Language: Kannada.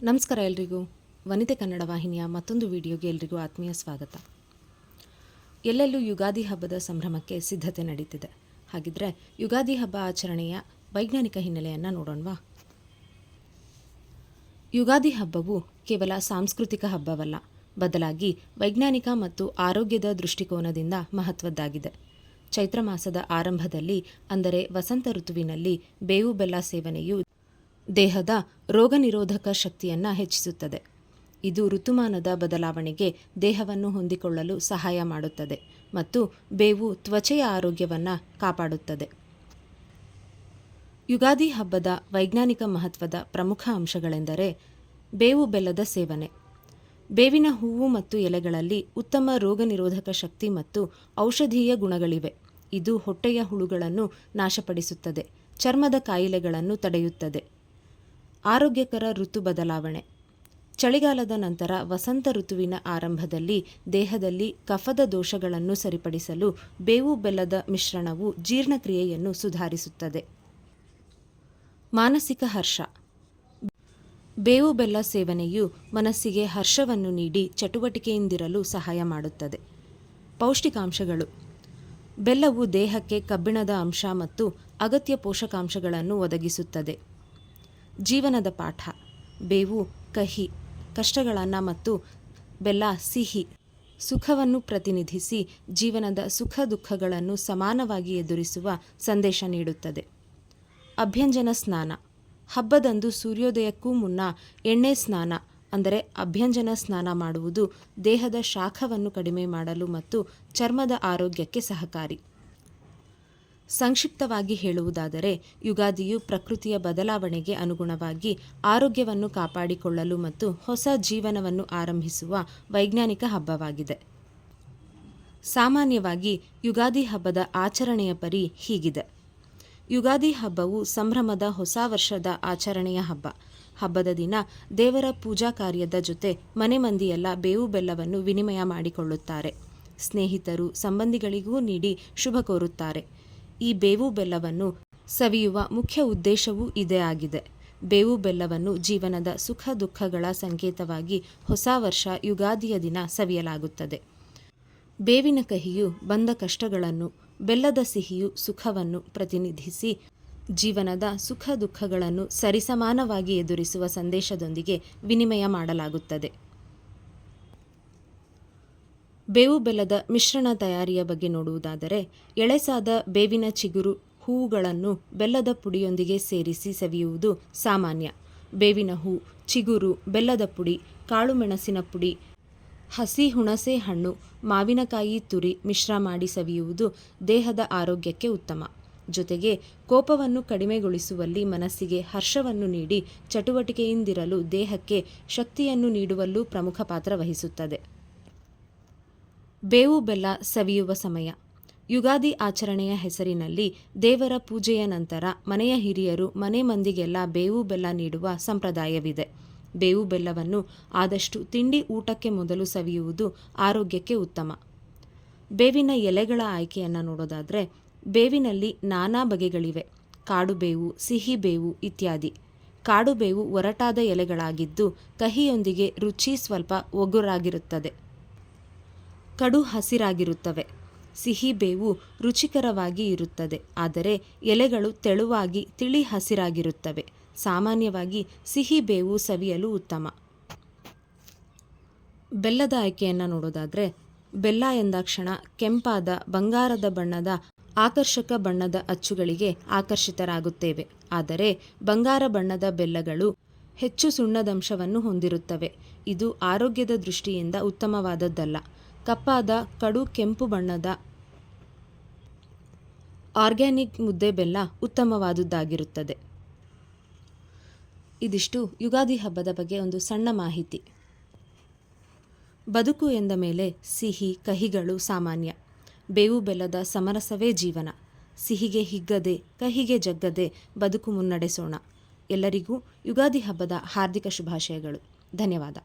ನಮಸ್ಕಾರ ಎಲ್ರಿಗೂ. ವನಿತೆ ಕನ್ನಡ ವಾಹಿನಿಯ ಮತ್ತೊಂದು ವಿಡಿಯೋಗೆ ಎಲ್ರಿಗೂ ಆತ್ಮೀಯ ಸ್ವಾಗತ. ಎಲ್ಲೆಲ್ಲೂ ಯುಗಾದಿ ಹಬ್ಬದ ಸಂಭ್ರಮಕ್ಕೆ ಸಿದ್ಧತೆ ನಡೀತಿದೆ. ಹಾಗಿದ್ರೆ ಯುಗಾದಿ ಹಬ್ಬ ಆಚರಣೆಯ ವೈಜ್ಞಾನಿಕ ಹಿನ್ನೆಲೆಯನ್ನು ನೋಡೋಣವಾ? ಯುಗಾದಿ ಹಬ್ಬವು ಕೇವಲ ಸಾಂಸ್ಕೃತಿಕ ಹಬ್ಬವಲ್ಲ, ಬದಲಾಗಿ ವೈಜ್ಞಾನಿಕ ಮತ್ತು ಆರೋಗ್ಯದ ದೃಷ್ಟಿಕೋನದಿಂದ ಮಹತ್ವದ್ದಾಗಿದೆ. ಚೈತ್ರ ಮಾಸದ ಆರಂಭದಲ್ಲಿ, ಅಂದರೆ ವಸಂತ ಋತುವಿನಲ್ಲಿ, ಬೇವು ಬೆಲ್ಲ ಸೇವನೆಯು ದೇಹದ ರೋಗನಿರೋಧಕ ಶಕ್ತಿಯನ್ನು ಹೆಚ್ಚಿಸುತ್ತದೆ. ಇದು ಋತುಮಾನದ ಬದಲಾವಣೆಗೆ ದೇಹವನ್ನು ಹೊಂದಿಕೊಳ್ಳಲು ಸಹಾಯ ಮಾಡುತ್ತದೆ ಮತ್ತು ಬೇವು ತ್ವಚೆಯ ಆರೋಗ್ಯವನ್ನು ಕಾಪಾಡುತ್ತದೆ. ಯುಗಾದಿ ಹಬ್ಬದ ವೈಜ್ಞಾನಿಕ ಮಹತ್ವದ ಪ್ರಮುಖ ಅಂಶಗಳೆಂದರೆ ಬೇವು ಬೆಲ್ಲದ ಸೇವನೆ. ಬೇವಿನ ಹೂವು ಮತ್ತು ಎಲೆಗಳಲ್ಲಿ ಉತ್ತಮ ರೋಗನಿರೋಧಕ ಶಕ್ತಿ ಮತ್ತು ಔಷಧೀಯ ಗುಣಗಳಿವೆ. ಇದು ಹೊಟ್ಟೆಯ ಹುಳುಗಳನ್ನು ನಾಶಪಡಿಸುತ್ತದೆ, ಚರ್ಮದ ಕಾಯಿಲೆಗಳನ್ನು ತಡೆಯುತ್ತದೆ. ಆರೋಗ್ಯಕರ ಋತು ಬದಲಾವಣೆ. ಚಳಿಗಾಲದ ನಂತರ ವಸಂತ ಋತುವಿನ ಆರಂಭದಲ್ಲಿ ದೇಹದಲ್ಲಿ ಕಫದ ದೋಷಗಳನ್ನು ಸರಿಪಡಿಸಲು ಬೇವು ಬೆಲ್ಲದ ಮಿಶ್ರಣವು ಜೀರ್ಣಕ್ರಿಯೆಯನ್ನು ಸುಧಾರಿಸುತ್ತದೆ. ಮಾನಸಿಕ ಹರ್ಷ. ಬೇವು ಬೆಲ್ಲ ಸೇವನೆಯು ಮನಸ್ಸಿಗೆ ಹರ್ಷವನ್ನು ನೀಡಿ ಚಟುವಟಿಕೆಯಿಂದಿರಲು ಸಹಾಯ ಮಾಡುತ್ತದೆ. ಪೌಷ್ಟಿಕಾಂಶಗಳು. ಬೆಲ್ಲವು ದೇಹಕ್ಕೆ ಕಬ್ಬಿಣದ ಅಂಶ ಮತ್ತು ಅಗತ್ಯ ಪೋಷಕಾಂಶಗಳನ್ನು ಒದಗಿಸುತ್ತದೆ. ಜೀವನದ ಪಾಠ. ಬೇವು ಕಹಿ ಕಷ್ಟಗಳನ್ನು ಮತ್ತು ಬೆಲ್ಲ ಸಿಹಿ ಸುಖವನ್ನು ಪ್ರತಿನಿಧಿಸಿ ಜೀವನದ ಸುಖ ದುಃಖಗಳನ್ನು ಸಮಾನವಾಗಿ ಎದುರಿಸುವ ಸಂದೇಶ ನೀಡುತ್ತದೆ. ಅಭ್ಯಂಜನ ಸ್ನಾನ. ಹಬ್ಬದಂದು ಸೂರ್ಯೋದಯಕ್ಕೂ ಮುನ್ನ ಎಣ್ಣೆ ಸ್ನಾನ, ಅಂದರೆ ಅಭ್ಯಂಜನ ಸ್ನಾನ ಮಾಡುವುದು ದೇಹದ ಶಾಖವನ್ನು ಕಡಿಮೆ ಮಾಡಲು ಮತ್ತು ಚರ್ಮದ ಆರೋಗ್ಯಕ್ಕೆ ಸಹಕಾರಿ. ಸಂಕ್ಷಿಪ್ತವಾಗಿ ಹೇಳುವುದಾದರೆ, ಯುಗಾದಿಯು ಪ್ರಕೃತಿಯ ಬದಲಾವಣೆಗೆ ಅನುಗುಣವಾಗಿ ಆರೋಗ್ಯವನ್ನು ಕಾಪಾಡಿಕೊಳ್ಳಲು ಮತ್ತು ಹೊಸ ಜೀವನವನ್ನು ಆರಂಭಿಸುವ ವೈಜ್ಞಾನಿಕ ಹಬ್ಬವಾಗಿದೆ. ಸಾಮಾನ್ಯವಾಗಿ ಯುಗಾದಿ ಹಬ್ಬದ ಆಚರಣೆಯ ಪರಿ ಹೀಗಿದೆ. ಯುಗಾದಿ ಹಬ್ಬವು ಸಂಭ್ರಮದ ಹೊಸ ವರ್ಷದ ಆಚರಣೆಯ ಹಬ್ಬ. ಹಬ್ಬದ ದಿನ ದೇವರ ಪೂಜಾ ಕಾರ್ಯದ ಜೊತೆ ಮನೆ ಮಂದಿಯೆಲ್ಲ ಬೇವು ಬೆಲ್ಲವನ್ನು ವಿನಿಮಯ ಮಾಡಿಕೊಳ್ಳುತ್ತಾರೆ. ಸ್ನೇಹಿತರು ಸಂಬಂಧಿಗಳಿಗೂ ನೀಡಿ ಶುಭ ಕೋರುತ್ತಾರೆ. ಈ ಬೇವು ಬೆಲ್ಲವನ್ನು ಸವಿಯುವ ಮುಖ್ಯ ಉದ್ದೇಶವೂ ಇದೇ ಆಗಿದೆ. ಬೇವು ಬೆಲ್ಲವನ್ನು ಜೀವನದ ಸುಖ ದುಃಖಗಳ ಸಂಕೇತವಾಗಿ ಹೊಸ ವರ್ಷ ಯುಗಾದಿಯ ದಿನ ಸವಿಯಲಾಗುತ್ತದೆ. ಬೇವಿನ ಕಹಿಯು ಬಂದ ಕಷ್ಟಗಳನ್ನು, ಬೆಲ್ಲದ ಸಿಹಿಯು ಸುಖವನ್ನು ಪ್ರತಿನಿಧಿಸಿ ಜೀವನದ ಸುಖ ದುಃಖಗಳನ್ನು ಸರಿಸಮಾನವಾಗಿ ಎದುರಿಸುವ ಸಂದೇಶದೊಂದಿಗೆ ವಿನಿಮಯ ಮಾಡಲಾಗುತ್ತದೆ. ಬೇವು ಬೆಲ್ಲದ ಮಿಶ್ರಣ ತಯಾರಿಯ ಬಗ್ಗೆ ನೋಡುವುದಾದರೆ, ಎಳೆಸಾದ ಬೇವಿನ ಚಿಗುರು ಹೂವುಗಳನ್ನು ಬೆಲ್ಲದ ಪುಡಿಯೊಂದಿಗೆ ಸೇರಿಸಿ ಸವಿಯುವುದು ಸಾಮಾನ್ಯ. ಬೇವಿನ ಹೂ, ಚಿಗುರು, ಬೆಲ್ಲದ ಪುಡಿ, ಕಾಳು ಮೆಣಸಿನ ಪುಡಿ, ಹಸಿ ಹುಣಸೆ ಹಣ್ಣು, ಮಾವಿನಕಾಯಿ ತುರಿ ಮಿಶ್ರ ಮಾಡಿ ಸವಿಯುವುದು ದೇಹದ ಆರೋಗ್ಯಕ್ಕೆ ಉತ್ತಮ. ಜೊತೆಗೆ ಕೋಪವನ್ನು ಕಡಿಮೆಗೊಳಿಸುವಲ್ಲಿ, ಮನಸ್ಸಿಗೆ ಹರ್ಷವನ್ನು ನೀಡಿ ಚಟುವಟಿಕೆಯಿಂದಿರಲು, ದೇಹಕ್ಕೆ ಶಕ್ತಿಯನ್ನು ನೀಡುವಲ್ಲೂ ಪ್ರಮುಖ ಪಾತ್ರ ವಹಿಸುತ್ತದೆ. ಬೇವು ಬೆಲ್ಲ ಸವಿಯುವ ಸಮಯ. ಯುಗಾದಿ ಆಚರಣೆಯ ಹೆಸರಿನಲ್ಲಿ ದೇವರ ಪೂಜೆಯ ನಂತರ ಮನೆಯ ಹಿರಿಯರು ಮನೆ ಮಂದಿಗೆಲ್ಲ ಬೇವು ಬೆಲ್ಲ ನೀಡುವ ಸಂಪ್ರದಾಯವಿದೆ. ಬೇವು ಬೆಲ್ಲವನ್ನು ಆದಷ್ಟು ತಿಂಡಿ ಊಟಕ್ಕೆ ಮೊದಲು ಸವಿಯುವುದು ಆರೋಗ್ಯಕ್ಕೆ ಉತ್ತಮ. ಬೇವಿನ ಎಲೆಗಳ ಆಯ್ಕೆಯನ್ನು ನೋಡೋದಾದರೆ, ಬೇವಿನಲ್ಲಿ ನಾನಾ ಬಗೆಗಳಿವೆ. ಕಾಡು ಬೇವು, ಸಿಹಿ ಬೇವು ಇತ್ಯಾದಿ. ಕಾಡು ಬೇವು ಒರಟಾದ ಎಲೆಗಳಾಗಿದ್ದು ಕಹಿಯೊಂದಿಗೆ ರುಚಿ ಸ್ವಲ್ಪ ಒಗುರಾಗಿರುತ್ತದೆ. ಕಡು ಹಸಿರಾಗಿರುತ್ತವೆ. ಸಿಹಿ ಬೇವು ರುಚಿಕರವಾಗಿ ಇರುತ್ತದೆ, ಆದರೆ ಎಲೆಗಳು ತೆಳುವಾಗಿ ತಿಳಿ ಹಸಿರಾಗಿರುತ್ತವೆ. ಸಾಮಾನ್ಯವಾಗಿ ಸಿಹಿ ಬೇವು ಸವಿಯಲು ಉತ್ತಮ. ಬೆಲ್ಲದ ಆಯ್ಕೆಯನ್ನು ನೋಡೋದಾದರೆ, ಬೆಲ್ಲ ಎಂದಾಕ್ಷಣ ಕೆಂಪಾದ ಬಂಗಾರದ ಬಣ್ಣದ ಆಕರ್ಷಕ ಬಣ್ಣದ ಅಚ್ಚುಗಳಿಗೆ ಆಕರ್ಷಿತರಾಗುತ್ತೇವೆ. ಆದರೆ ಬಂಗಾರ ಬಣ್ಣದ ಬೆಲ್ಲಗಳು ಹೆಚ್ಚು ಸುಣ್ಣದಂಶವನ್ನು ಹೊಂದಿರುತ್ತವೆ. ಇದು ಆರೋಗ್ಯದ ದೃಷ್ಟಿಯಿಂದ ಉತ್ತಮವಾದದ್ದಲ್ಲ. ಕಪ್ಪಾದ ಕಡು ಕೆಂಪು ಬಣ್ಣದ ಆರ್ಗ್ಯಾನಿಕ್ ಮುದ್ದೆ ಬೆಲ್ಲ ಉತ್ತಮವಾದುದಾಗಿರುತ್ತದೆ. ಇದಿಷ್ಟು ಯುಗಾದಿ ಹಬ್ಬದ ಬಗ್ಗೆ ಒಂದು ಸಣ್ಣ ಮಾಹಿತಿ. ಬದುಕು ಎಂದ ಮೇಲೆ ಸಿಹಿ ಕಹಿಗಳು ಸಾಮಾನ್ಯ. ಬೇವು ಬೆಲ್ಲದ ಸಮರಸವೇ ಜೀವನ. ಸಿಹಿಗೆ ಹಿಗ್ಗದೆ, ಕಹಿಗೆ ಜಗ್ಗದೆ ಬದುಕು ಮುನ್ನಡೆಸೋಣ. ಎಲ್ಲರಿಗೂ ಯುಗಾದಿ ಹಬ್ಬದ ಹಾರ್ದಿಕ ಶುಭಾಶಯಗಳು. ಧನ್ಯವಾದ.